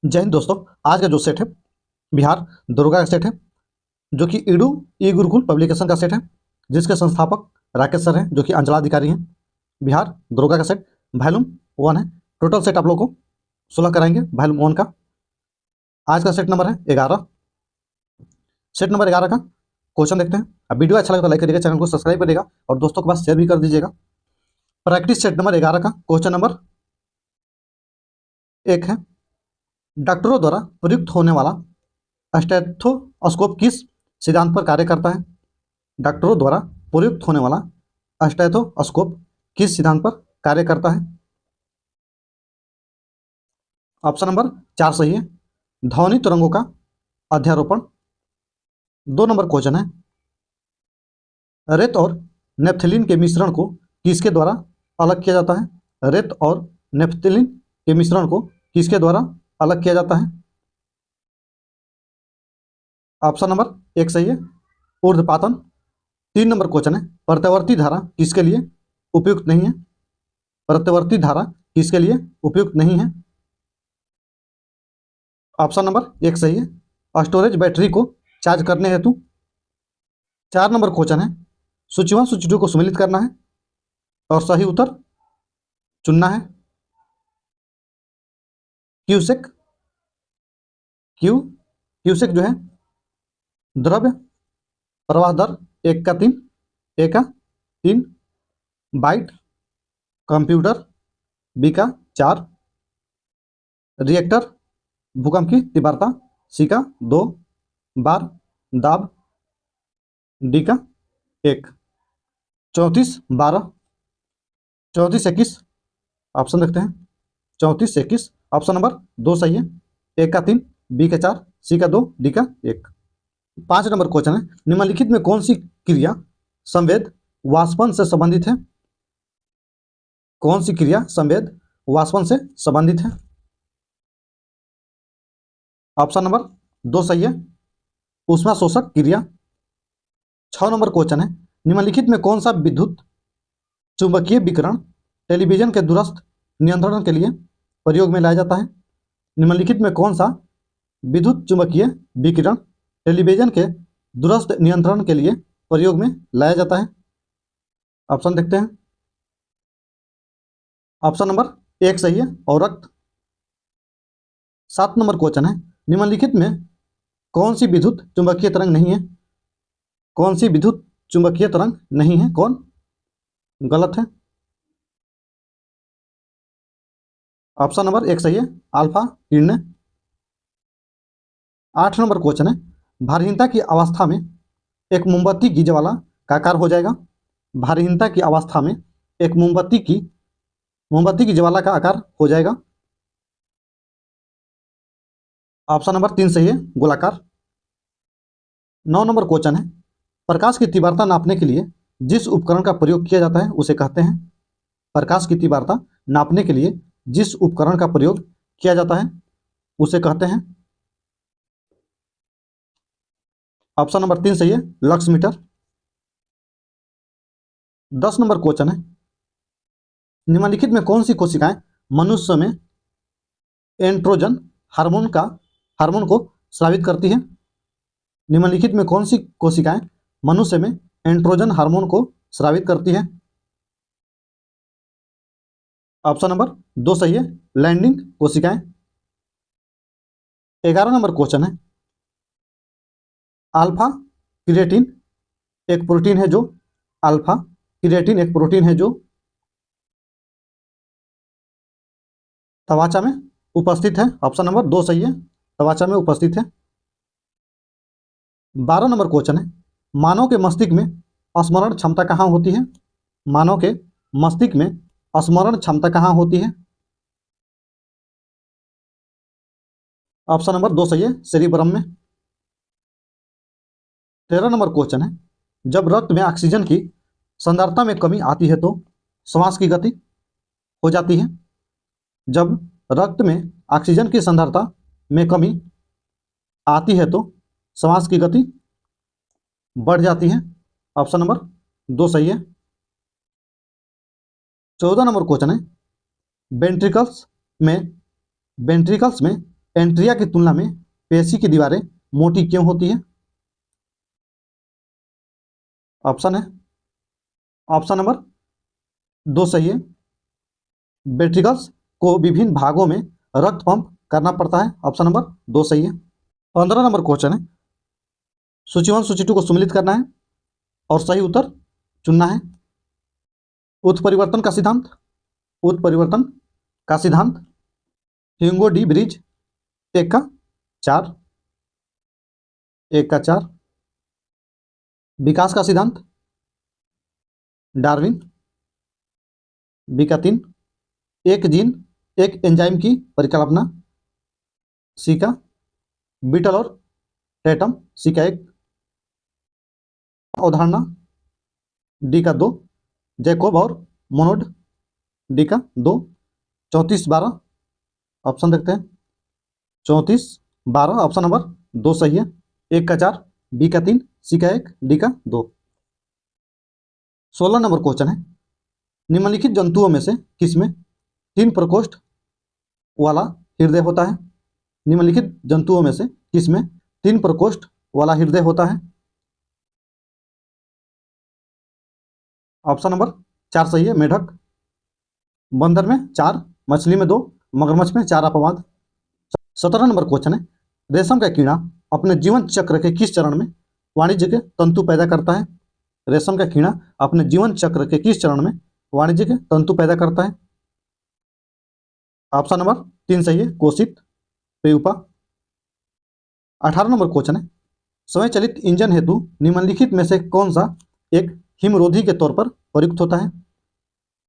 जय हिंद दोस्तों। आज का जो सेट है बिहार दरोगा का सेट है, जो कि ईडू ई गुरुकुल पब्लिकेशन का सेट है, जिसके संस्थापक राकेश सर हैं, जो कि अंचलाधिकारी हैं। बिहार दरोगा का सेट वॉल्यूम 1 है। टोटल सेट आप लोगों को 16 कराएंगे वॉल्यूम 1 का। आज का सेट नंबर है 11। सेट नंबर 11 का क्वेश्चन देखते हैं। अब वीडियो अच्छा लगे तो लाइक करिएगा, चैनल को सब्सक्राइब करिएगा और दोस्तों के पास शेयर भी कर दीजिएगा। प्रैक्टिस सेट नंबर 11 का क्वेश्चन नंबर 1 है, डॉक्टरों द्वारा प्रयुक्त होने वाला स्टेथोस्कोप किस सिद्धांत पर कार्य करता है? डॉक्टरों द्वारा प्रयुक्त होने वाला स्टेथोस्कोप किस सिद्धांत पर कार्य करता है? ऑप्शन नंबर 4 सही है, ध्वनि तरंगों का अध्यारोपण। 2 नंबर क्वेश्चन है, रेत और नेफ्थलीन के मिश्रण को किसके द्वारा अलग किया जाता है? रेत और नेफ्थलीन के मिश्रण को किसके द्वारा अलग किया जाता है? ऑप्शन नंबर 1 सही है, ऊर्ध्वपातन। 3 नंबर क्वेश्चन है, प्रत्यावर्ती धारा किसके लिए उपयुक्त नहीं है? प्रत्यावर्ती धारा किसके लिए उपयुक्त नहीं है? ऑप्शन नंबर 1 सही है, स्टोरेज बैटरी को चार्ज करने हेतु। 4 नंबर क्वेश्चन है, सूचीवान सूचियों को सम्मिलित करना है और सही उत्तर चुनना है। क्यूसेक क्यूसेक जो है द्रव्य प्रवाह दर 1 का 3 बाइट, कंप्यूटर बी का 4, रिएक्टर भूकंप की तीव्रता सी का 2 बार, दाब डी का 1। 34-12 34-21 ऑप्शन देखते हैं। 34-21 ऑप्शन नंबर 2 सही है, 1 का 3 बी का 4 सी का 2 डी का 1। 5 नंबर क्वेश्चन है, निम्नलिखित में कौन सी क्रिया संवेद वाष्पन से संबंधित है? कौन सी क्रिया संवेद वाष्पन से संबंधित है? ऑप्शन नंबर 2 सही है, ऊष्मा शोषक क्रिया। 6 नंबर क्वेश्चन है, निम्नलिखित में कौन सा विद्युत चुंबकीय विकिरण टेलीविजन के दूरस्थ नियंत्रण के लिए प्रयोग में लाया जाता है? निम्नलिखित में कौन सा विद्युत चुंबकीय विकिरण टेलीविजन के दूरस्थ नियंत्रण के लिए प्रयोग में लाया जाता है? ऑप्शन देखते हैं। ऑप्शन नंबर 1 सही है, अवरक्त। 7 नंबर क्वेश्चन है, निम्नलिखित में कौन सी विद्युत चुंबकीय तरंग नहीं है? कौन सी विद्युत चुंबकीय तरंग नहीं है? कौन गलत है? ऑप्शन नंबर 1 सही है, अल्फा किरणें। 8 नंबर क्वेश्चन है, भारहीनता की अवस्था में एक मोमबत्ती की ज्वाला का आकार हो जाएगा? भारहीनता की अवस्था में एक मोमबत्ती की ज्वाला का आकार हो जाएगा? ऑप्शन नंबर 3 सही है, गोलाकार। 9 नंबर क्वेश्चन है, प्रकाश की तीव्रता नापने के लिए जिस उपकरण का प्रयोग किया जाता है उसे कहते हैं? प्रकाश की तीव्रता नापने के लिए जिस उपकरण का प्रयोग किया जाता है उसे कहते हैं? ऑप्शन नंबर 3 सही है, लक्स मीटर। 10 नंबर क्वेश्चन है, निम्नलिखित में कौन सी कोशिकाएं मनुष्य में एंड्रोजन हार्मोन को स्रावित करती है? निम्नलिखित में कौन सी कोशिकाएं मनुष्य में एंड्रोजन हार्मोन को स्रावित करती है? ऑप्शन नंबर 2 सही है, लैंडिंग कोशिकाएं। 11 नंबर क्वेश्चन है, अल्फा क्रिएटिन एक प्रोटीन है जो अल्फा क्रिएटिन एक प्रोटीन है जो त्वचा में उपस्थित है? ऑप्शन नंबर 2 सही है, त्वचा में उपस्थित है। 12 नंबर क्वेश्चन है, मानव के मस्तिष्क में स्मरण क्षमता कहाँ होती है? मानव के मस्तिष्क में स्मरण क्षमता कहाँ होती है? ऑप्शन नंबर 2 सही है, सेरिब्रम में। 13 नंबर क्वेश्चन है, जब रक्त में ऑक्सीजन की सांद्रता में कमी आती है तो श्वास की गति हो जाती है? जब रक्त में ऑक्सीजन की सांद्रता में कमी आती है तो श्वास की गति बढ़ जाती है? ऑप्शन नंबर 2 सही है। 14 नंबर क्वेश्चन है, वेंट्रिकल्स में एंट्रिया की तुलना में पेशी की दीवारें मोटी क्यों होती है? ऑप्शन है, ऑप्शन नंबर 2 सही है, वेंट्रिकल्स को विभिन्न भागों में रक्त पंप करना पड़ता है। ऑप्शन नंबर 2 सही है। 15 नंबर क्वेश्चन है, सूची 1 सूची 2 को सम्मिलित करना है और सही उत्तर चुनना है। उत्परिवर्तन का सिद्धांत, उत्परिवर्तन का सिद्धांत, ह्यूगो डी ब्रिज, 1 का 4, 1 का 4। विकास का सिद्धांत, डार्विन, बी का 3। एक जीन एक एंजाइम की परिकल्पना, सी का बीटल और टेटम, सी का 1। अवधारणा, डी का 2। जैकोब और मोनोड, डी का 2। 34-12 ऑप्शन देखते हैं। 34-12 ऑप्शन नंबर 2 सही है। 1 का 4, बी का 3, सी का 1, डी का 2। 16 नंबर क्वेश्चन है, निम्नलिखित जंतुओं में से किसमें 3 प्रकोष्ठ वाला हृदय होता है? निम्नलिखित जंतुओं में से किसमें 3 प्रकोष्ठ वाला हृदय होता है? ऑप्शन नंबर 4 सही है, मेढक। बंदर में 4, मछली में 2, मगरमच्छ में 4 अपवाद। 17 नंबर क्वेश्चन है, रेशम का कीड़ा अपने जीवन चक्र के किस चरण में वाणिज्यिक तंतु पैदा करता है? रेशम का कीड़ा अपने जीवन चक्र के किस चरण में वाणिज्यिक तंतु पैदा करता है? ऑप्शन नंबर 3 सही है, कोशित प्यूपा। 18 नंबर क्वेश्चन है, स्वयंचलित इंजन हेतु निम्नलिखित में से कौन सा एक हिमरोधी के तौर पर प्रयुक्त होता है?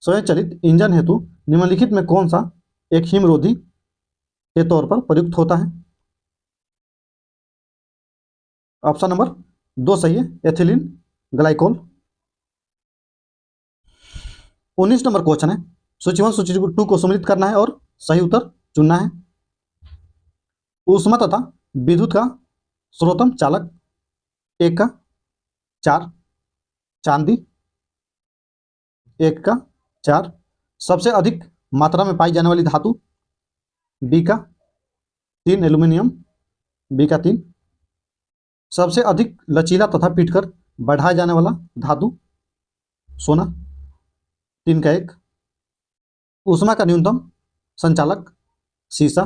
स्वयंचलित इंजन हेतु निम्नलिखित में कौन सा एक हिमरोधी के तौर पर प्रयुक्त होता है? ऑप्शन नंबर 2 सही है, एथिलीन ग्लाइकोल। 19 नंबर क्वेश्चन है, सूची 1 सूची 2 को सम्मिलित करना है और सही उत्तर चुनना है। ऊष्मा तथा विद्युत का सर्वोत्तम चालक, 1 का 4, चांदी, 1 का 4। सबसे अधिक मात्रा में पाई जाने वाली धातु, बी का 3, एल्यूमिनियम, बी का 3। सबसे अधिक लचीला तथा पीटकर बढ़ाया जाने वाला धातु, सोना, 3 का 1। ऊष्मा का न्यूनतम संचालक, सीसा,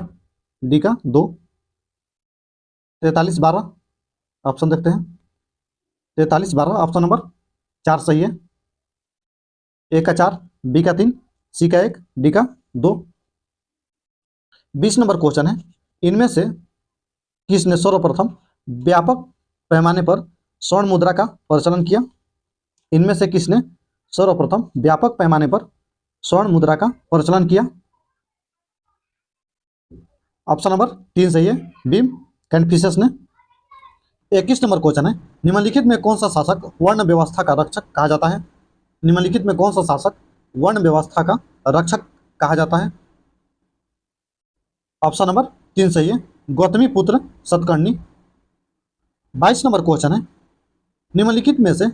डी का 2। 43-12 ऑप्शन देखते हैं। 43-12 ऑप्शन नंबर 4 सही है। 1 का 4, बी का 3, सी का 1, डी का 2। 20 नंबर क्वेश्चन है, इनमें से किसने सर्वप्रथम व्यापक पैमाने पर स्वर्ण मुद्रा का प्रचलन किया? इनमें से किसने सर्वप्रथम व्यापक पैमाने पर स्वर्ण मुद्रा का प्रचलन किया? ऑप्शन नंबर 3 सही है, बीम कन्फ्यूशियस ने। 21 नंबर क्वेश्चन है, निम्नलिखित में कौन सा शासक वर्ण व्यवस्था का रक्षक कहा जाता है? निम्नलिखित में कौन सा शासक वर्ण व्यवस्था का रक्षक कहा जाता है? ऑप्शन नंबर 3 सही है, गौतमी पुत्र सतकर्णी। 22 नंबर क्वेश्चन है, निम्नलिखित में से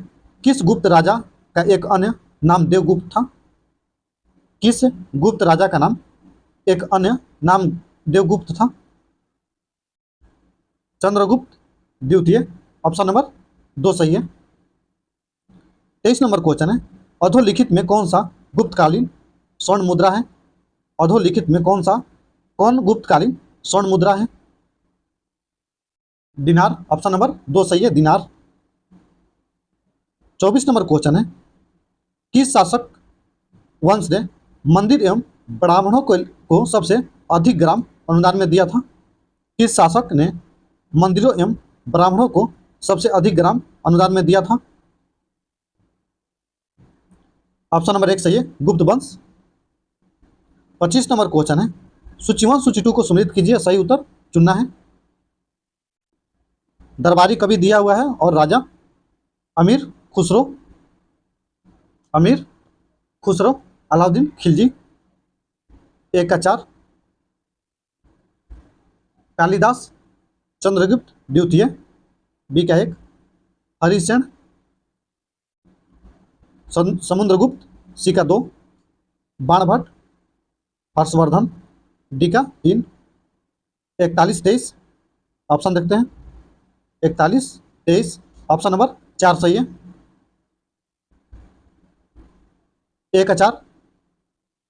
किस गुप्त राजा का एक अन्य नाम देवगुप्त था? किस गुप्त राजा का नाम एक अन्य नाम देवगुप्त था? चंद्रगुप्त द्वितीय, ऑप्शन नंबर 2 सही है। 23 नंबर क्वेश्चन है, अधोलिखित में कौन सा गुप्तकालीन स्वर्ण मुद्रा है? अधोलिखित में कौन गुप्तकालीन स्वर्ण मुद्रा है? दिनार, ऑप्शन नंबर 2 सही है, दिनार। 24 नंबर क्वेश्चन है, किस शासक वंश ने मंदिर एवं ब्राह्मणों को सबसे अधिक ग्राम अनुदान में दिया था? किस शासक ने मंदिरों एवं ब्राह्मणों को सबसे अधिक ग्राम अनुदान में दिया था? ऑप्शन नंबर 1 सही है, गुप्त वंश। 25 नंबर क्वेश्चन है, सूची 1 सूची 2 को सम्मिलित कीजिए, सही उत्तर चुनना है। दरबारी कवि दिया हुआ है और राजा अमीर खुसरो अलाउद्दीन खिलजी, 1 का 4। कालिदास चंद्रगुप्त द्वितीय, बी का 1। हरिसेन समुद्रगुप्त, सी का 2। बाणभट्ट हर्षवर्धन, डी का 3। 41-23 ऑप्शन देखते हैं। 41-23 ऑप्शन नंबर 4 सही है। ए का 4,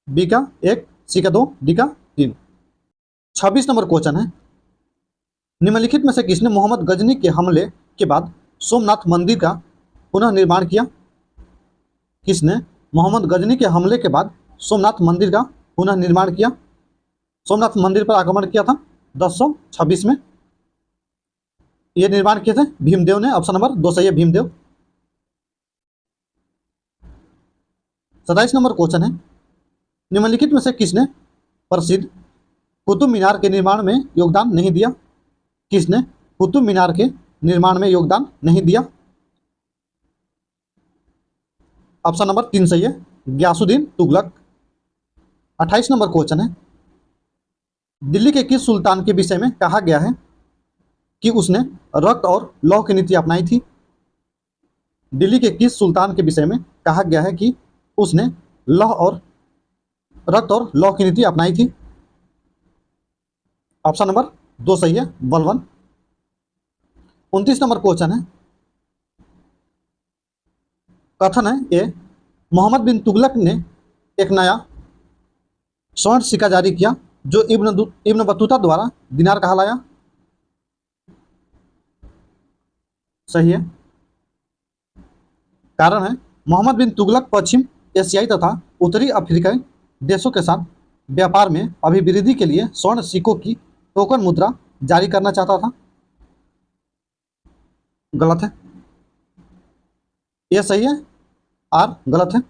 बी का 1, सी का 2, डी का 3। 26 नंबर क्वेश्चन है, निम्नलिखित में से किसने मोहम्मद गजनी के हमले के बाद सोमनाथ मंदिर का पुनः निर्माण किया? किसने मोहम्मद गजनी के हमले के बाद सोमनाथ मंदिर का पुनः निर्माण किया? सोमनाथ मंदिर पर आक्रमण किया था 1026 में। ये निर्माण किए थे भीमदेव ने। ऑप्शन नंबर 2 सही है, भीमदेव। 27 नंबर क्वेश्चन है, निम्नलिखित में से किसने प्रसिद्ध कुतुब मीनार के निर्माण में योगदान नहीं दिया? किसने कुतुब मीनार के निर्माण में योगदान नहीं दिया? ऑप्शन नंबर 3 सही है, गयासुद्दीन तुगलक। 28 नंबर क्वेश्चन है, दिल्ली के किस सुल्तान के विषय में कहा गया है कि उसने रक्त और लौह की नीति अपनाई थी? दिल्ली के किस सुल्तान के विषय में कहा गया है कि उसने रक्त और लौह की नीति अपनाई थी? ऑप्शन नंबर 2 सही है, बलबन। 29 नंबर क्वेश्चन है, कथन है ये, मोहम्मद बिन तुगलक ने एक नया स्वर्ण सिक्का जारी किया जो इब्न बतूता द्वारा दिनार कहलाया। सही है। कारण है, मोहम्मद बिन तुगलक पश्चिम एशियाई तथा उत्तरी अफ्रीकी देशों के साथ व्यापार में अभिवृद्धि के लिए स्वर्ण सिक्कों की टोकन मुद्रा जारी करना चाहता था। गलत है, यह सही है, आर गलत है।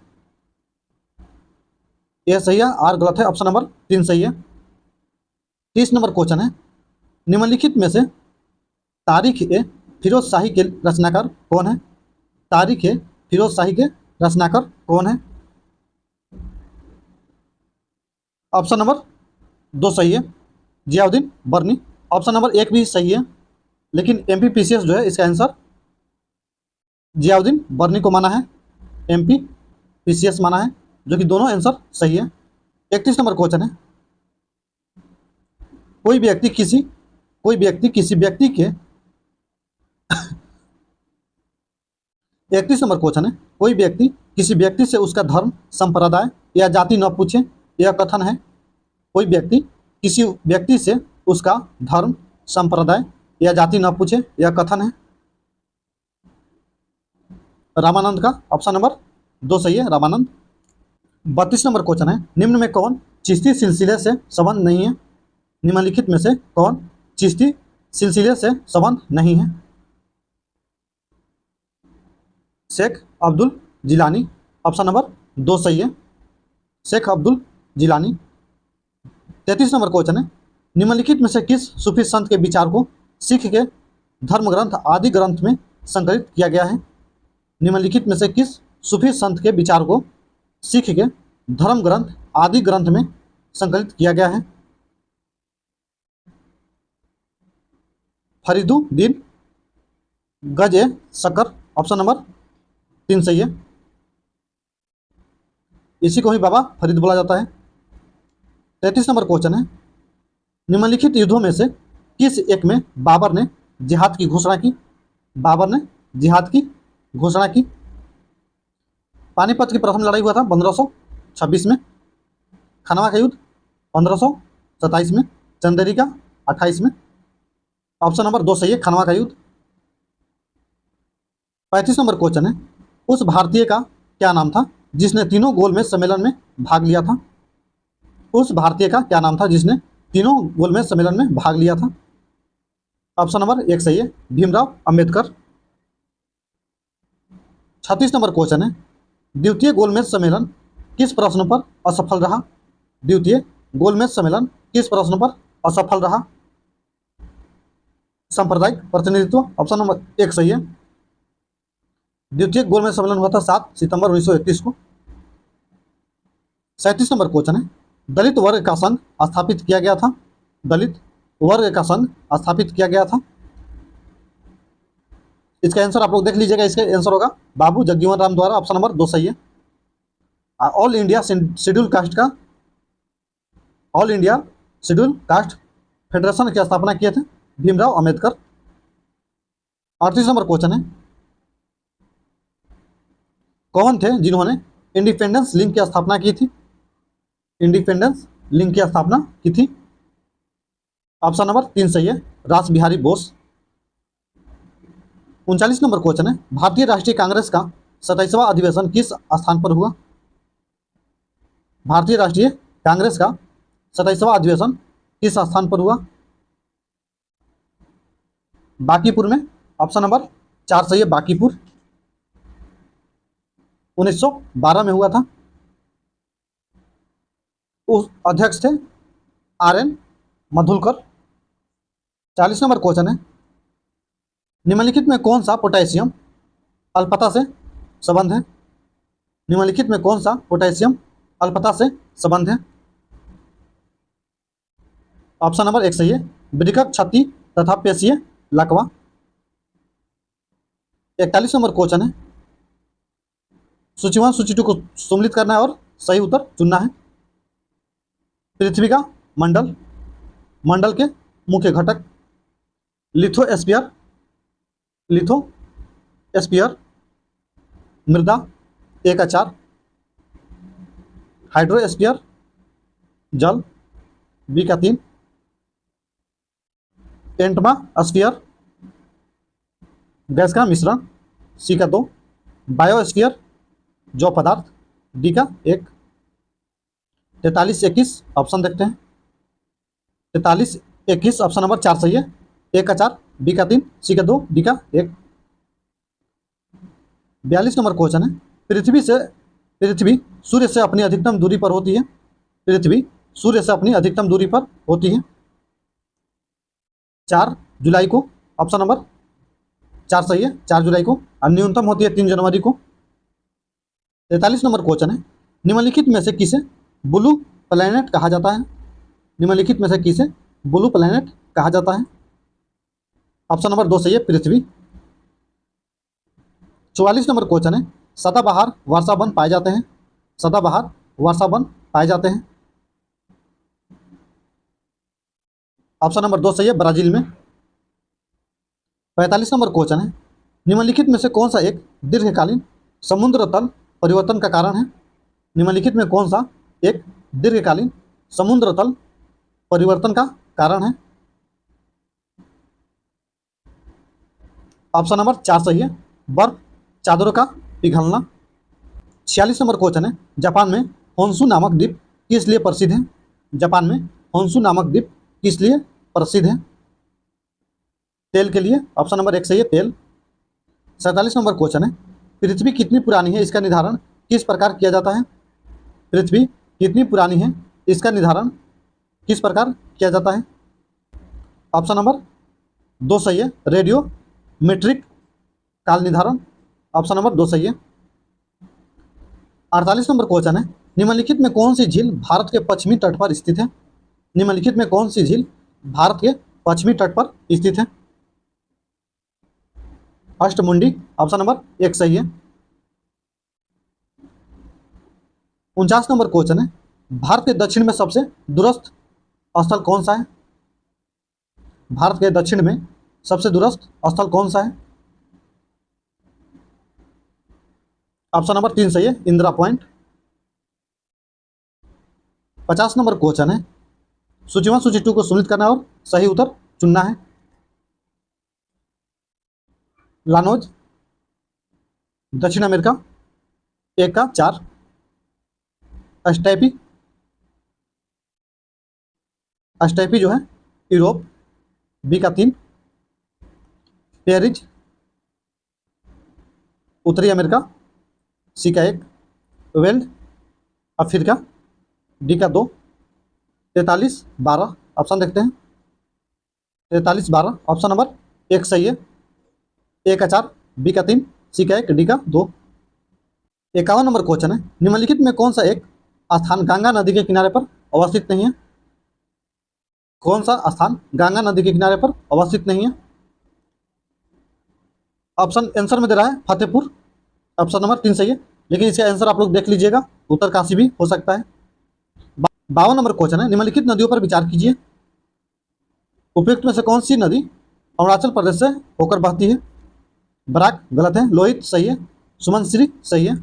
यह सही है, आर गलत है। ऑप्शन नंबर 3 सही है। 30 नंबर क्वेश्चन है, निम्नलिखित में से तारीख ए फिरोज शाही के रचनाकार कौन है? तारीख ए फिरोज शाही के रचनाकार कौन है? ऑप्शन नंबर 2 सही है, जियाउद्दीन बर्नी। ऑप्शन नंबर 1 भी सही है, लेकिन MPPCS जो है इसका आंसर जियाउद्दीन बर्नी को माना है, MPPCS माना है, जो कि दोनों आंसर सही है। 31 नंबर क्वेश्चन है, कोई व्यक्ति किसी व्यक्ति के 31 नंबर क्वेश्चन है, कोई व्यक्ति किसी व्यक्ति से उसका धर्म, संप्रदाय या जाति न पूछे, यह कथन है। कोई व्यक्ति किसी व्यक्ति से उसका धर्म, संप्रदाय या जाति न पूछे, यह कथन है रामानंद का। ऑप्शन नंबर 2 सही है, रामानंद। 32 नंबर क्वेश्चन है, निम्न में कौन चिश्ती सिलसिले से संबंध नहीं है? निम्नलिखित में से कौन चिश्ती सिलसिले से संबंध नहीं है? शेख अब्दुल जिलानी। ऑप्शन नंबर 2 सही है, शेख अब्दुल जिलानी। 33 नंबर क्वेश्चन है, निम्नलिखित में से किस सूफी संत के विचार को सिख के धर्म ग्रंथ आदि ग्रंथ में संकलित किया गया है? निम्नलिखित में से किस सूफी संत के विचार को सिख के धर्म ग्रंथ आदि ग्रंथ में संकलित किया गया है? फरीदुद्दीन गज शकर। ऑप्शन नंबर 3 सही है, इसी को ही बाबा फरीद बोला जाता है। 33 नंबर क्वेश्चन है, निम्नलिखित युद्धों में से किस एक में बाबर ने जिहाद की घोषणा की? बाबर ने जिहाद की घोषणा की। पानीपत की प्रथम लड़ाई हुआ था 1526 में, खनवा का युद्ध 1527 में, चंदेरी का 28 में। ऑप्शन नंबर 2 सही है, खनवा का युद्ध। 35 नंबर क्वेश्चन है, उस भारतीय का क्या नाम था जिसने तीनों गोलमेज सम्मेलन में भाग लिया था? उस भारतीय का क्या नाम था जिसने तीनों गोलमेज सम्मेलन में भाग लिया था? ऑप्शन नंबर 1 सही है, भीमराव अंबेडकर। 36 नंबर क्वेश्चन है, द्वितीय गोलमेज सम्मेलन किस प्रश्न पर असफल रहा? द्वितीय गोलमेज सम्मेलन किस प्रश्न पर असफल रहा? सांप्रदायिक प्रतिनिधित्व। ऑप्शन नंबर 1 सही है, द्वितीय गोलमेज सम्मेलन हुआ था 7 सितंबर 1931 को। 37 नंबर क्वेश्चन है, दलित वर्ग का संघ स्थापित किया गया था? दलित वर्ग का संघ स्थापित किया गया था। इसका आंसर आप लोग देख लीजिएगा, इसका आंसर होगा बाबू जगजीवन राम द्वारा। ऑप्शन नंबर 2 सही है। All India schedule caste federation की स्थापना किए थे? भीमराव अंबेडकर। 38 नंबर क्वेश्चन है, कौन थे जिन्होंने इंडिपेंडेंस लिंक की स्थापना की थी? इंडिपेंडेंस लिंक की स्थापना की थी? ऑप्शन नंबर 3 सही है, रास बिहारी बोस। 39 नंबर क्वेश्चन है, भारतीय राष्ट्रीय कांग्रेस का 27वां अधिवेशन किस स्थान पर हुआ? भारतीय राष्ट्रीय कांग्रेस का 27वां अधिवेशन किस स्थान पर हुआ? बांकीपुर में। ऑप्शन नंबर 4 सही है, बांकीपुर। 1912 में हुआ था। उस अध्यक्ष थे RN मधुलकर। 40 नंबर क्वेश्चन है, निम्नलिखित में कौन सा पोटेशियम अल्पता से संबंध है? निम्नलिखित में कौन सा पोटेशियम अल्पता से संबंध है? ऑप्शन नंबर 1 सही है, वृक्क क्षति तथा पेशीय लकवा। 41 नंबर क्वेश्चन है, सूची 1 सूची 2 को सम्मिलित करना है और सही उत्तर चुनना है। पृथ्वी का मंडल, मंडल के मुख्य घटक, लिथोस्फीयर, लिथोस्फीयर, मृदा 1 का 4, हाइड्रोस्फीयर, जल B का 3, एंटमास्फीयर, गैस का मिश्रण C का 2, बायोस्फीयर, जौ पदार्थ D का 1। 43-21 ऑप्शन देखते हैं। 43-21 ऑप्शन नंबर 4 सही है, 1 का 4, B का 3, C का 2, D का 1। 42 नंबर क्वेश्चन है, पृथ्वी सूर्य से अपनी अधिकतम दूरी पर होती है? पृथ्वी सूर्य से अपनी अधिकतम दूरी पर होती है 4 जुलाई को। ऑप्शन नंबर 4 सही है, 4 जुलाई को। और न्यूनतम होती है 3 जनवरी को। 43 नंबर क्वेश्चन है, निम्नलिखित में से किसे ब्लू प्लैनेट कहा जाता है? निम्नलिखित में से किसे ब्लू प्लैनेट कहा जाता है? ऑप्शन नंबर 2 सही है, पृथ्वी। 44 नंबर क्वेश्चन है, सदाबहार वर्षावन पाए जाते हैं? सदाबहार वर्षावन पाए जाते हैं? ऑप्शन नंबर 2 सही है, ब्राजील में। 45 नंबर क्वेश्चन है, निम्नलिखित में से कौन सा एक दीर्घकालीन समुद्र तल परिवर्तन का कारण है? निम्नलिखित में कौन सा एक दीर्घकालीन समुद्र तल परिवर्तन का कारण है? ऑप्शन नंबर 4 सही है, बर्फ चादरों का पिघलना। 46 नंबर क्वेश्चन है, जापान में होन्शु नामक द्वीप किस लिए प्रसिद्ध है? जापान में होन्शु नामक द्वीप किस लिए प्रसिद्ध है? तेल के लिए। ऑप्शन नंबर 1 सही है, तेल। 47 नंबर क्वेश्चन है, पृथ्वी कितनी पुरानी है इसका निर्धारण किस प्रकार किया जाता है? पृथ्वी कितनी पुरानी है इसका निर्धारण किस प्रकार किया जाता है? ऑप्शन नंबर 2 सही है, रेडियो मेट्रिक काल निर्धारण। ऑप्शन नंबर 2 सही है। 48 नंबर क्वेश्चन है, निम्नलिखित में कौन सी झील भारत के पश्चिमी तट पर स्थित है? निम्नलिखित में कौन सी झील भारत के पश्चिमी तट पर स्थित है? अष्टमुंडी। ऑप्शन नंबर 1 सही है। 49 नंबर क्वेश्चन है, भारत के दक्षिण में सबसे दूरस्थ स्थल कौन सा है? भारत के दक्षिण में सबसे दूरस्थ स्थल कौन सा है? ऑप्शन नंबर 3 सही है, इंदिरा पॉइंट। 50 नंबर क्वेश्चन है, सूची 1 सूची 2 को सम्मिलित करना और सही उत्तर चुनना है। लानोज दक्षिण अमेरिका 1 का 4, अस्टैपी जो है यूरोप B का 3, पेरिज उत्तरी अमेरिका C का 1, वेल्ड अफ्रीका D का 2। 43-12 ऑप्शन देखते हैं। 43-12 ऑप्शन नंबर 1 सही है, 1 का 4, B का 3, C का 1, D का 2। 51 नंबर क्वेश्चन है, निम्नलिखित में कौन सा एक स्थान गंगा नदी के किनारे पर अवस्थित नहीं है? कौन सा स्थान गंगा नदी के किनारे पर अवस्थित नहीं है? ऑप्शन आंसर में दे रहा है फतेहपुर। ऑप्शन नंबर 3 सही है, लेकिन इसका आंसर आप लोग देख लीजिएगा, उत्तरकाशी भी हो सकता है। 52 नंबर क्वेश्चन है, निम्नलिखित नदियों पर विचार कीजिए। उपयुक्त में से कौन सी नदी अरुणाचल प्रदेश से होकर बहती है? बराक गलत है, लोहित सही है, सुमनश्री सही है,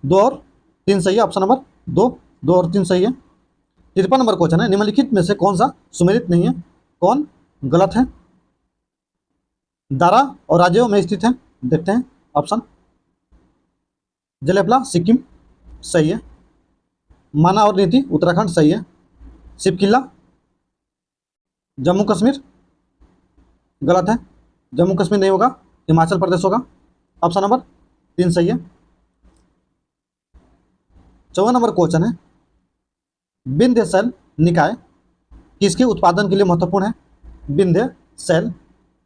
2 और 3 सही है, ऑप्शन नंबर 2 और 3 सही है। 53 नंबर क्वेश्चन है, निम्नलिखित में से कौन सा सुमेलित नहीं है? कौन गलत है? दारा और राज्यों में स्थित है, देखते हैं ऑप्शन। जलेपला सिक्किम सही है, माना और नीति उत्तराखंड सही है, शिवकिला जम्मू कश्मीर गलत है, जम्मू कश्मीर नहीं होगा, हिमाचल प्रदेश होगा, ऑप्शन नंबर 3 सही है। 54 नंबर क्वेश्चन है, विंध्य शैल निकाय किसके उत्पादन के लिए महत्वपूर्ण है? विंध्य शैल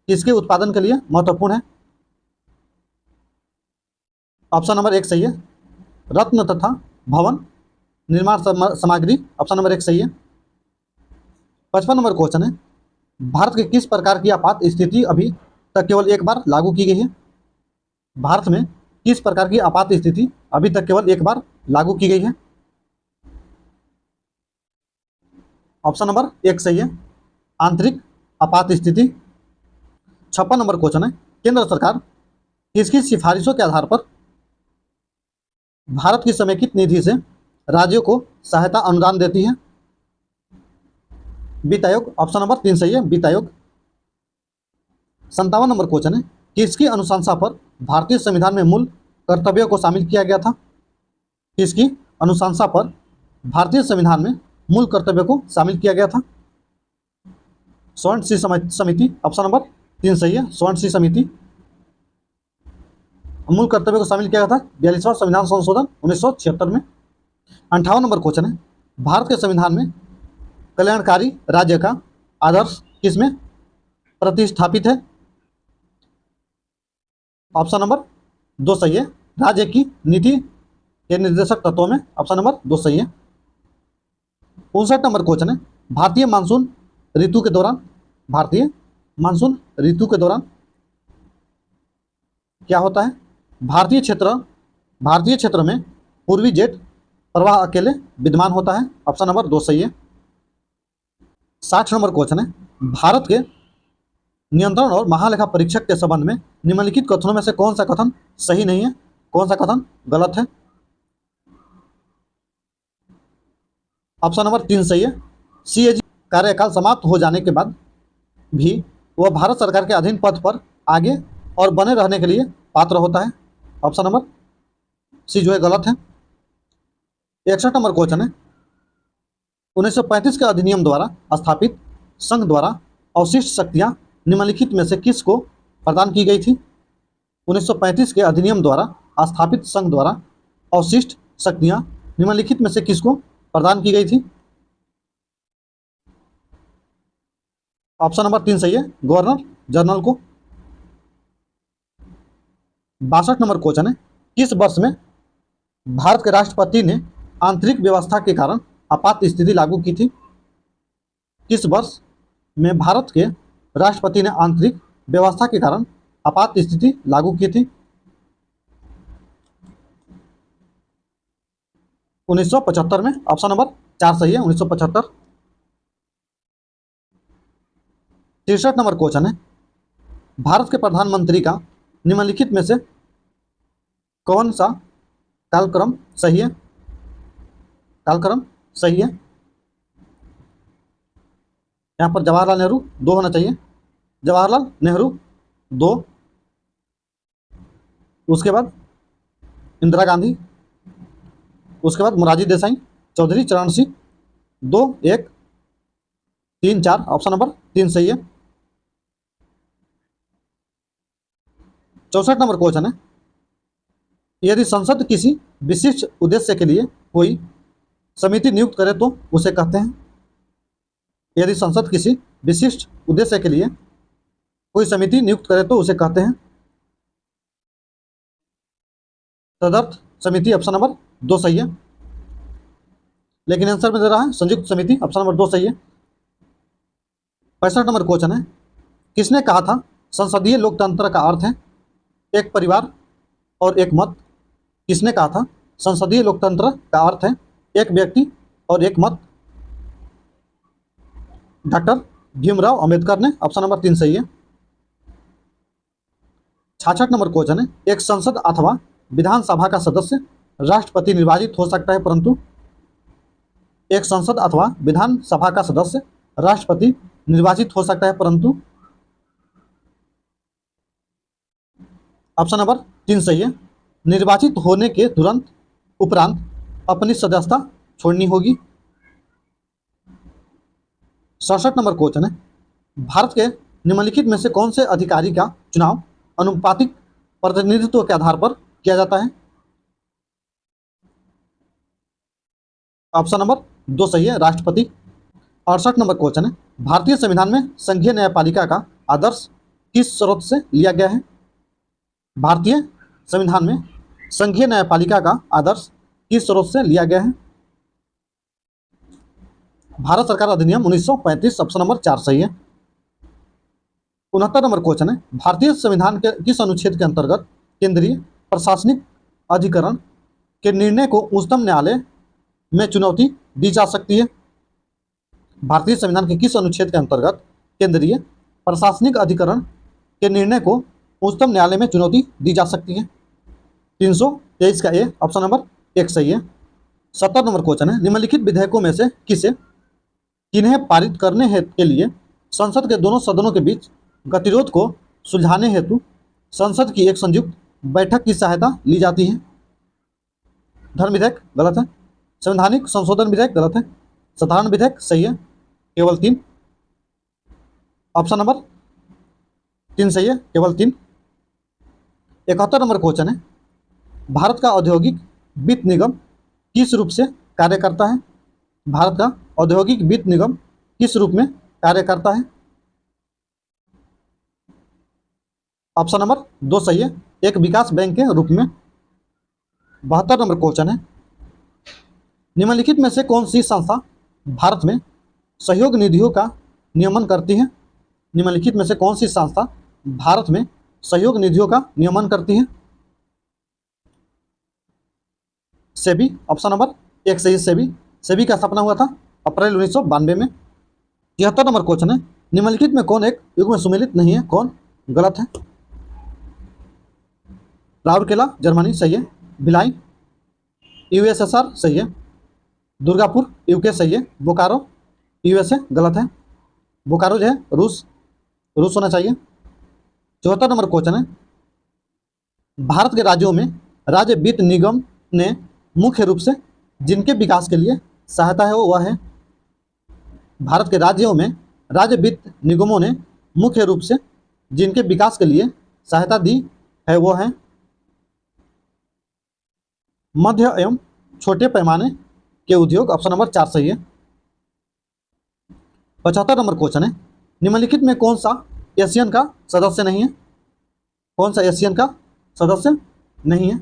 किसके उत्पादन के लिए महत्वपूर्ण है? ऑप्शन नंबर 1 सही है, रत्न तथा भवन निर्माण सामग्री, ऑप्शन नंबर 1 सही है। 55 नंबर क्वेश्चन है, भारत के किस प्रकार की आपात स्थिति अभी तक केवल एक बार लागू की गई है? भारत में किस प्रकार की आपात स्थिति अभी तक केवल एक बार लागू की गई है? ऑप्शन नंबर 1 सही है, आंतरिक आपात स्थिति। 56 नंबर क्वेश्चन है, केंद्र सरकार किसकी सिफारिशों के आधार पर भारत की समेकित निधि से राज्यों को सहायता अनुदान देती है? वित्त आयोग, ऑप्शन नंबर 3 सही है, वित्त आयोग। 57 नंबर क्वेश्चन है, किसकी अनुशंसा पर भारतीय संविधान में मूल कर्तव्यों को शामिल किया गया था? किसकी अनुशंसा पर भारतीय संविधान में मूल कर्तव्यों को शामिल किया गया था? स्वर्ण सिंह समिति, ऑप्शन नंबर 3 सही है, स्वर्ण सिंह समिति। मूल कर्तव्य को शामिल किया गया था 42वां संविधान संशोधन 1976 में। 58 नंबर क्वेश्चन है, भारत के संविधान में कल्याणकारी राज्य का आदर्श किसमें प्रतिस्थापित है? ऑप्शन नंबर 2 सही है, राज्य की नीति के निर्देशक तत्वों में, ऑप्शन नंबर 2 सही है। 59 नंबर क्वेश्चन है, भारतीय मानसून ऋतु के दौरान क्या होता है? भारतीय क्षेत्र में पूर्वी जेट प्रवाह अकेले विद्यमान होता है, ऑप्शन नंबर 2 सही है। 60 नंबर क्वेश्चन है, भारत के नियंत्रण और महालेखा परीक्षक के संबंध में निम्नलिखित कथनों में से कौन सा कथन सही नहीं है? कौन सा कथन गलत है? ऑप्शन नंबर 3 सही है, सीएजी कार्यकाल समाप्त हो जाने के बाद भी वह भारत सरकार के अधीन पद पर आगे और बने रहने के लिए पात्र होता है, ऑप्शन नंबर सी जो है गलत है। 61 नंबर क्वेश्चन है, 1935 के अधिनियम द्वारा स्थापित संघ द्वारा अवशिष्ट शक्तियां निम्नलिखित में से किसको प्रदान की गई थी? 1935 के अधिनियम द्वारा स्थापित संघ द्वारा अवशिष्ट शक्तियां निम्नलिखित में से किसको प्रदान की गई थी? ऑप्शन नंबर 3 सही है, गवर्नर जनरल को। 62 नंबर क्वेश्चन है, किस वर्ष में भारत के राष्ट्रपति ने आंतरिक व्यवस्था के कारण आपात स्थिति लागू की थी? किस वर्ष में भारत के राष्ट्रपति ने आंतरिक व्यवस्था के कारण आपात स्थिति लागू की थी? 1975 में, ऑप्शन नंबर 4 सही है, 1975। 63 नंबर क्वेश्चन है, भारत के प्रधानमंत्री का निम्नलिखित में से कौन सा कालक्रम सही है? यहाँ पर जवाहरलाल नेहरू 2 होना चाहिए, जवाहरलाल नेहरू 2, उसके बाद इंदिरा गांधी, उसके बाद मोरारजी देसाई, चौधरी चरण सिंह, 2, 1, 3, 4, ऑप्शन नंबर 3 सही है। 64 नंबर क्वेश्चन है, यदि संसद किसी विशिष्ट उद्देश्य के लिए कोई समिति नियुक्त करे तो उसे कहते हैं? यदि संसद किसी विशिष्ट उद्देश्य के लिए कोई समिति नियुक्त करे तो उसे कहते हैं तदर्थ समिति, ऑप्शन नंबर 2 सही है, लेकिन आंसर में दे रहा है संयुक्त समिति, ऑप्शन नंबर 2 सही है। 65 नंबर क्वेश्चन है, किसने कहा था संसदीय लोकतंत्र का अर्थ है एक परिवार और एक मत? किसने कहा था संसदीय लोकतंत्र का अर्थ है एक व्यक्ति और एक मत? डॉक्टर भीमराव अंबेडकर ने। ऑप्शन नंबर 3 सही है। 66 नंबर क्वेश्चन है, एक संसद अथवा विधानसभा का सदस्य राष्ट्रपति निर्वाचित हो सकता है, परंतु एक संसद अथवा विधानसभा का सदस्य राष्ट्रपति निर्वाचित हो सकता है, परंतु ऑप्शन नंबर 3 सही है। निर्वाचित होने के तुरंत उपरांत अपनी सदस्यता छोड़नी होगी। 67 नंबर क्वेश्चन है, भारत के निम्नलिखित में से कौन से अधिकारी का चुनाव अनुपातिक प्रतिनिधित्व के आधार पर किया जाता है? ऑप्शन नंबर 2 सही है, राष्ट्रपति। 68 नंबर क्वेश्चन है, भारतीय संविधान में संघीय न्यायपालिका का आदर्श किस स्रोत से लिया गया है? भारतीय संविधान में संघीय न्यायपालिका का आदर्श किस स्रोत से लिया गया है? भारत सरकार अधिनियम 1935। ऑप्शन नंबर 4 सही है। 69 नंबर क्वेश्चन है, भारतीय संविधान के किस अनुच्छेद के अंतर्गत केंद्रीय प्रशासनिक अधिकरण के निर्णय को उच्चतम न्यायालय में चुनौती दी जा सकती है? भारतीय संविधान के किस अनुच्छेद के अंतर्गत केंद्रीय प्रशासनिक अधिकरण के निर्णय को उच्चतम न्यायालय में चुनौती दी जा सकती है? 323 का ए। ऑप्शन नंबर 1 सही है। 70 नंबर क्वेश्चन है, निम्नलिखित विधेयकों में से किन्हें पारित करने के लिए संसद के दोनों सदनों के बीच गतिरोध को सुलझाने हेतु संसद की एक संयुक्त बैठक की सहायता ली जाती है? धर्म विधेयक गलत है। संवैधानिक संशोधन विधेयक गलत है। साधारण विधेयक सही है, केवल 3। ऑप्शन नंबर 3 सही है, केवल 3। 71 नंबर क्वेश्चन है, भारत का औद्योगिक वित्त निगम किस रूप से कार्य करता है? भारत का औद्योगिक वित्त निगम किस रूप में कार्य करता है? ऑप्शन नंबर 2 सही है, एक विकास बैंक के रूप में। 72 नंबर क्वेश्चन है, निम्नलिखित में से कौन सी संस्था भारत में सहयोग निधियों का नियमन करती है? निम्नलिखित में से कौन सी संस्था भारत में सहयोग निधियों का नियमन करती है? सेबी। ऑप्शन नंबर 1 सही है, सेबी। सेबी का स्थापना हुआ था अप्रैल 1992 में। 73 नंबर क्वेश्चन है, निम्नलिखित में कौन एक युग में सुमेलित नहीं है? कौन गलत है? राउरकेला जर्मनी सही है। भिलाई यूएसएसआर सही है। दुर्गापुर यूके सही है। बोकारो यूएसए गलत है। बोकारो जो है रूस होना चाहिए। 74 नंबर क्वेश्चन है, भारत के राज्यों में राज्य वित्त निगम ने मुख्य रूप से जिनके विकास के लिए सहायता है वह है? भारत के राज्यों में राज्य वित्त निगमों ने मुख्य रूप से जिनके विकास के लिए सहायता दी है वो है? मध्य एवं छोटे पैमाने के उद्योग। ऑप्शन नंबर 4 सही है। 75 नंबर क्वेश्चन है, निम्नलिखित में कौन सा एशियन का सदस्य नहीं है? कौन सा एशियन का सदस्य नहीं है?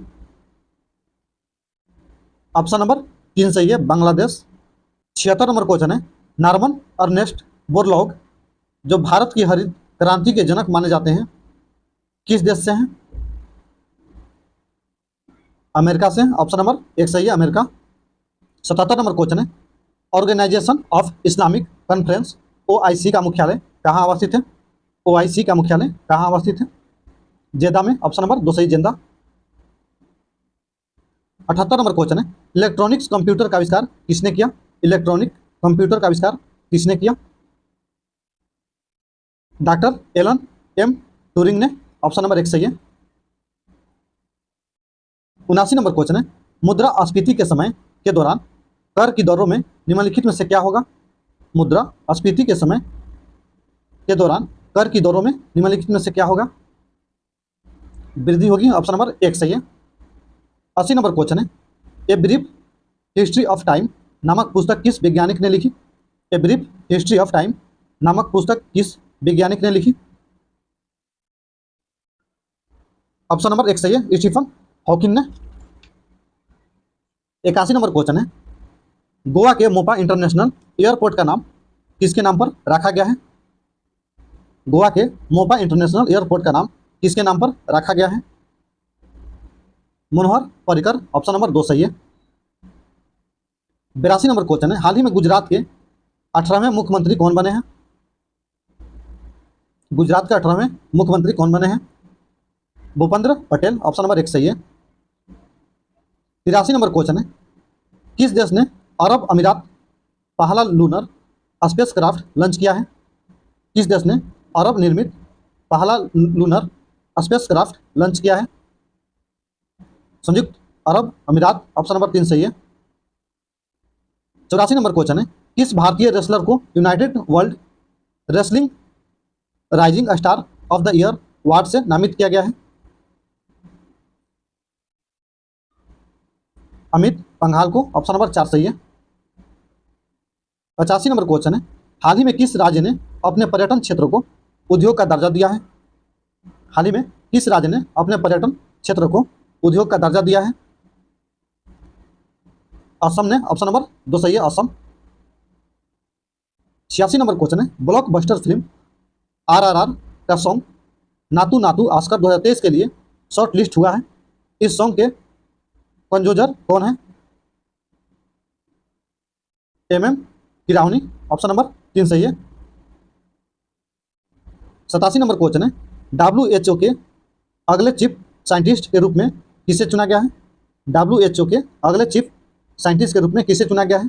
ऑप्शन नंबर 3 सही है, बांग्लादेश। 76 नंबर क्वेश्चन है, नॉर्मन अर्नेस्ट बोरलॉग जो भारत की हरित क्रांति के जनक माने जाते हैं किस देश से हैं? अमेरिका से। ऑप्शन नंबर 1 सही है, अमेरिका। 77 नंबर क्वेश्चन है, organisation of Islamic conference OIC का मुख्यालय कहाँ अवस्थित है? OIC का मुख्यालय कहाँ अवस्थित है? जेदा में। ऑप्शन नंबर 2 सही, जेदा। 78 नंबर क्वेश्चन है, इलेक्ट्रॉनिक्स कंप्यूटर का आविष्कार किसने किया? इलेक्ट्रॉनिक कंप्यूटर का आविष्कार किसने किया? डॉक्टर एलन एम ट्यूरिंग ने। ऑप्शन नंबर 1 सही है। 79 नंबर क्वेश्चन है, मुद्रास्फीति के समय के दौरान कर की दरों में निम्नलिखित में से क्या होगा? मुद्रास्फीति के समय के दौरान कर की दरों में निम्नलिखित में से क्या होगा? वृद्धि होगी। ऑप्शन नंबर 1 सही है। 80 नंबर क्वेश्चन है, a brief history of time नामक पुस्तक किस वैज्ञानिक ने लिखी? A brief history of time नामक पुस्तक किस वैज्ञानिक ने लिखी? ऑप्शन नंबर 1 सही है, स्टीफन हॉकिंग ने। 81 नंबर क्वेश्चन है, गोवा के मोपा इंटरनेशनल एयरपोर्ट का नाम किसके नाम पर रखा गया है? गोवा के मोपा इंटरनेशनल एयरपोर्ट का नाम किसके नाम पर रखा गया है? मनोहर पर्रिकर। ऑप्शन नंबर 2 सही है। 82 नंबर क्वेश्चन है, हाल ही में गुजरात के 18वें मुख्यमंत्री कौन बने हैं? गुजरात के 18वें मुख्यमंत्री कौन बने हैं? भूपेंद्र पटेल, ऑप्शन नंबर 1 सही है। 83 नंबर क्वेश्चन है, किस देश ने अरब अमीरात पहला लूनर स्पेसक्राफ्ट लॉन्च किया है? किस देश ने अरब निर्मित पहला लूनर स्पेसक्राफ्ट लॉन्च किया है? संयुक्त अरब अमीरात, ऑप्शन नंबर 3 सही है। 84 नंबर क्वेश्चन है, किस भारतीय रेसलर को United world wrestling rising star of the year award से नामित किया गया है? अमित पंघाल को, ऑप्शन नंबर 4 सही है। 85 नंबर क्वेश्चन है, हाल ही में किस राज्य ने अपने पर्यटन क्षेत्र को उद्योग का दर्जा दिया है? हाल ही में किस राज्य ने अपने पर्यटन क्षेत्र को उद्योग का दर्जा दिया है? असम ने, ऑप्शन नंबर 2 सही है, असम। 86 नंबर क्वेश्चन है, ब्लॉकबस्टर फिल्म RRR का सॉन्ग नातू नातू ऑस्कर 2023 के लिए शॉर्ट लिस्ट हुआ है। इस सॉन्ग के कंपोजर कौन है? MM किरावनी, ऑप्शन नंबर 3 सही है। 87 नंबर क्वेश्चन है, WHO के अगले चीफ साइंटिस्ट के रूप में किसे चुना गया है? WHO के अगले चीफ साइंटिस्ट के रूप में किसे चुना गया है?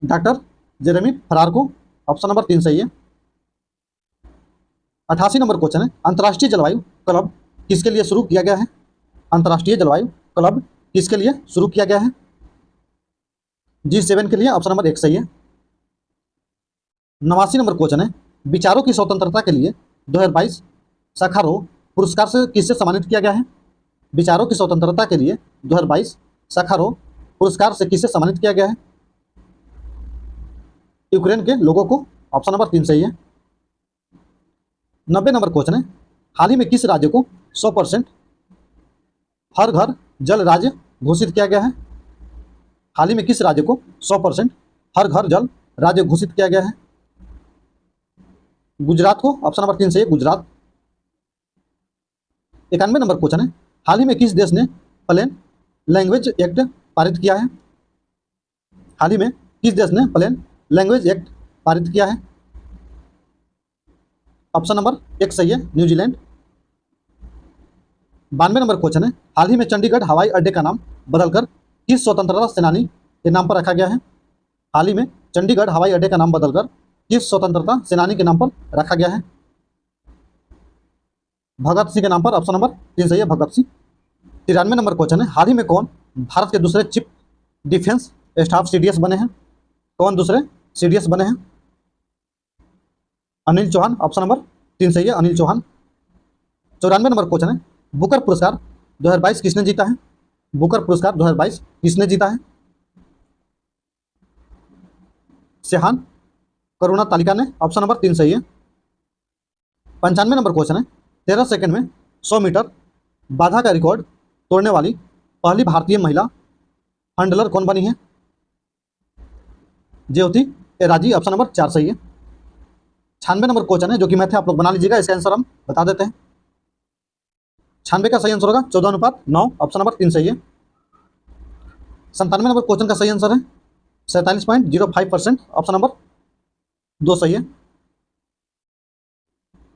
डॉक्टर जेरेमी फरार को, ऑप्शन नंबर 3 सही है। 88 नंबर क्वेश्चन है, अंतर्राष्ट्रीय जलवायु क्लब किसके लिए शुरू किया गया है? अंतर्राष्ट्रीय जलवायु क्लब किसके लिए शुरू किया गया है? G7 के लिए, ऑप्शन नंबर 1 सही है। 89 नंबर क्वेश्चन है, विचारों की स्वतंत्रता के लिए 2022 साखारोव पुरस्कार से किससे सम्मानित किया गया है? विचारों की स्वतंत्रता के लिए 2022 साखारोव पुरस्कार से किससे सम्मानित किया गया है? यूक्रेन के लोगों को, ऑप्शन नंबर 3 सही है। 90 नंबर क्वेश्चन है, हाल ही में किस राज्य को 100% हर घर जल राज्य घोषित किया गया है? हाल ही में किस राज्य को 100% हर घर जल राज्य घोषित किया गया है? गुजरात को, ऑप्शन नंबर 3 सही है, गुजरात। 91 नंबर क्वेश्चन है, हाल ही में किस देश ने प्लेन लैंग्वेज एक्ट पारित किया है? हाल ही में किस देश ने प्लेन लैंग्वेज एक्ट पारित किया है? ऑप्शन नंबर 1 सही है, न्यूजीलैंड। 92 नंबर क्वेश्चन है, हाल ही में चंडीगढ़ हवाई अड्डे का नाम बदलकर किस स्वतंत्रता सेनानी के नाम पर रखा गया है? हाल ही में चंडीगढ़ हवाई अड्डे का नाम बदलकर किस स्वतंत्रता सेनानी के नाम पर रखा गया है? भगत सिंह के नाम पर, ऑप्शन नंबर 3 सही है, भगत सिंह। 93 नंबर क्वेश्चन है, हाल ही में कौन भारत के दूसरे चीफ डिफेंस स्टाफ CDS बने हैं? कौन दूसरे CDS बने हैं? अनिल चौहान, ऑप्शन नंबर 3 सही है, अनिल चौहान। 94 नंबर क्वेश्चन है, बुकर पुरस्कार 2022 किसने जीता है? बुकर पुरस्कार 2022 किसने जीता है? सेहान करुणा तालिका ने, ऑप्शन नंबर 3 सही है। 95 नंबर क्वेश्चन है, 13 सेकंड में 100 मीटर बाधा का रिकॉर्ड तोड़ने वाली पहली भारतीय महिला हंडलर कौन बनी है? ज्योति एराजी, ऑप्शन नंबर 4 सही है। 96 नंबर क्वेश्चन है, जो कि मैथ है, आप लोग बना लीजिएगा, इसका आंसर हम बता देते हैं। 96 का सही आंसर होगा 14:9, ऑप्शन नंबर 3 सही है। 97 नंबर क्वेश्चन का सही आंसर है 47.05%, ऑप्शन नंबर 2 सही है।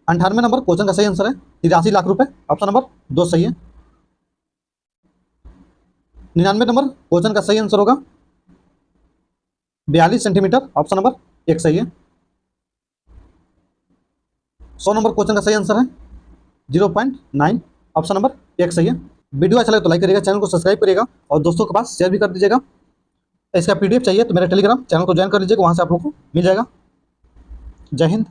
98 नंबर क्वेश्चन का सही आंसर है 83 लाख रुपए, ऑप्शन नंबर 2 सही है। 99 नंबर क्वेश्चन का सही आंसर होगा 42 सेंटीमीटर, ऑप्शन नंबर 1 सही है। 100 नंबर क्वेश्चन का सही आंसर है 0.9, ऑप्शन नंबर 1 सही है। वीडियो अच्छा लगे तो लाइक करिएगा, चैनल को सब्सक्राइब करिएगा और दोस्तों के पास शेयर भी कर दीजिएगा। इसका PDF चाहिए तो मेरे टेलीग्राम चैनल को ज्वाइन कर लीजिएगा, वहाँ से आप लोग को मिल जाएगा। जय हिंद।